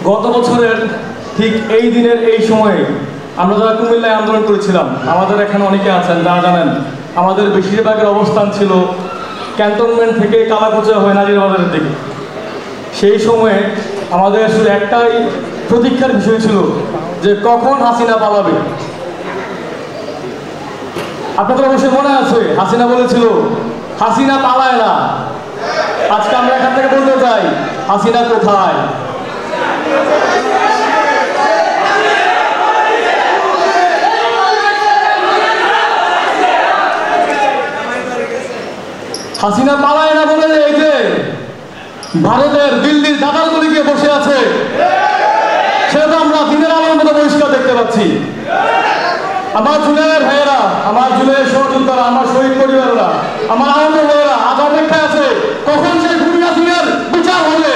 গত বছরের ঠিক এই দিনের এই সময়ে আমরা যারা কুমিল্লায় আন্দোলন করেছিলাম, আমাদের এখানে অনেকে আছেন যারা জানেন আমাদের বেশিরভাগের অবস্থান ছিল ক্যান্টনমেন্ট থেকে কালাকুচা হয়ে নাজিরবাজারের দিকে। সেই সময়ে আমাদের শুধু একটাই প্রতীক্ষার বিষয় ছিল যে কখন হাসিনা পালাবে। আপনাদের অবশ্যই মনে আছে হাসিনা বলেছিল হাসিনা পালায় না। আজকে আমরা এখান থেকে বলতে চাই হাসিনা কোথায়? হাসিনা পালায় না বলে এই যে ভারতের দিল্লির দাদালগুলি গিয়ে বসে আছে, সেটা তো আমরা দিনের আলোর মতো পরিষ্কার দেখতে পাচ্ছি। আমার জুলাইয়ের ভাইয়েরা, আমার জুলাইয়ের সহযোদ্ধারা, আমার শহীদ পরিবারেরা, আমার আহত ভাইয়েরা আজ অপেক্ষায় আছে কখন সেই খুনি হাসিনার বিচার হবে।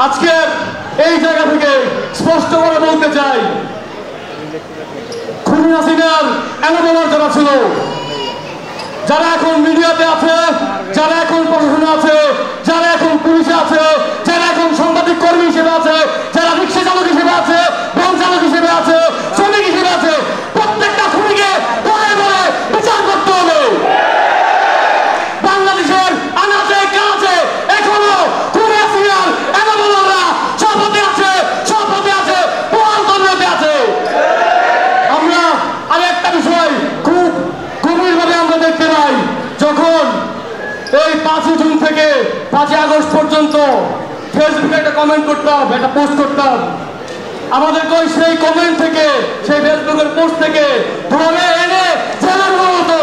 আজকে এই জায়গা থেকে স্পষ্ট করে বলতে চাই, খুনি হাসিনার এনাবেলার যারা ছিল, যারা এখন মিডিয়াতে আছে, যারা এখন প্রশাসনে আছে, যারা এখন পুলিশে আছে, যারা এখন সাংবাদিক কর্মী হিসেবে আছে, যারা রিক্সা চালক হিসেবে আছে, ভ্যান চালক হিসেবে আছে, শ্রমিক হিসেবে আছে, প্রত্যেকটা খুনিকে ধরে ধরে বিচার করতে হবে। বাংলাদেশের আনাচে কানাচে এখনো খুনি হাসিনার এনাবেলাররা শপথে আছে, শপথে আছে, প্রমাণ আছে। আমরা আরেকটা বিষয় খুব গভীরভাবে আমরা দেখতে পাই, যখন এই 5 জুন থেকে 5 আগস্ট পর্যন্ত ফেসবুকে একটা কমেন্ট করতাম, একটা পোস্ট করতাম, আমাদেরকে সেই কমেন্ট থেকে, সেই ফেসবুকের পোস্ট থেকে ধরে এনে জেলার হতো।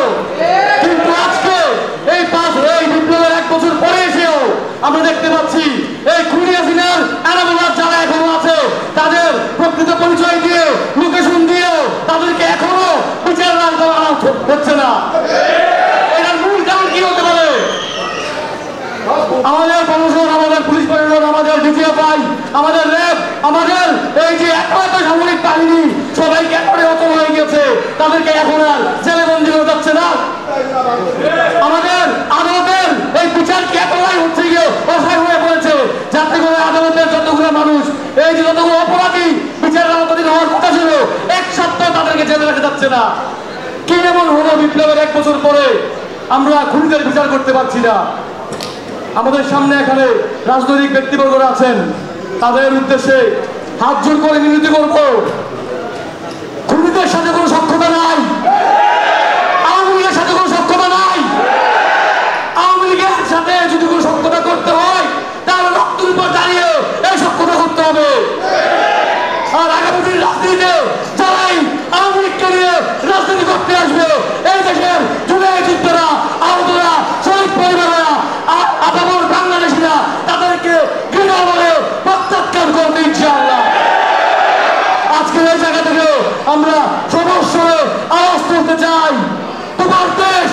কিন্তু আজকে এই বিপ্লবের 1 বছর পরে এসেও আমরা দেখতে পাচ্ছি এই খুনি হাসিনার এনাবেলার যারা এখনো আছে তাদের প্রকৃত পরিচয় দিয়ে, লোকেশন দিয়েও তাদেরকে এখনো বিচার আনা হচ্ছে না। এটার মূল কারণ কি হতে পারে? আমাদের প্রশাসন, আমাদের পুলিশ প্রশাসন, আমাদের ডিজিএফআই, আমাদের র্যাব, আমাদের এই যে এত সামরিক বাহিনী সবাইকে একেবারে অচল হয়ে গেছে, তাদেরকে এখন আর জেলে বন্দী হয়ে যাচ্ছে না। আমাদের আদালতের এই বিচার কি এতটাই হচ্ছে গিয়ে অসহায় হয়ে পড়েছে, যাতে করে আদালতের যতগুলো মানুষ, এই যে যতগুলো অপরাধী বিচারের আওতাধীন হওয়ার কথা ছিল, 1 সপ্তাহ তাদেরকে জেলে রাখা যাচ্ছে না। কি এমন হলো বিপ্লবের 1 বছর পরে আমরা খুনিদের বিচার করতে পারছি না? আমাদের সামনে এখানে রাজনৈতিক ব্যক্তিবর্গরা আছেন, তাদের উদ্দেশ্যে হাত জোর করে মিনতি করব, খুনিদের সাথে কোনো সক্ষতা নাই, আওয়ামী লীগের সাথে কোনো সক্ষতা নাই। আওয়ামী লীগের সাথে যদি কোনো সক্ষতা করতে হয় তাহলে রক্তের উপর দাঁড়িয়ে এই সক্ষতা করতে হবে। আর আগামী দিন রাজনীতিতে যারাই আওয়ামী লীগকে নিয়ে রাজনীতি করতে আসবে, এই দেশের জুলাই যুদ্ধরা, আহতরা, শহীদ পরিবারেরা, আপামর বাংলাদেশিরা তাদেরকে ঘৃণা বলে প্রত্যাখ্যান করবে ইনশাআল্লাহ। আজকে এই জায়গা থেকে আমরা সমস্যায় আওয়াজ তুলতে চাই, তোমার দেশ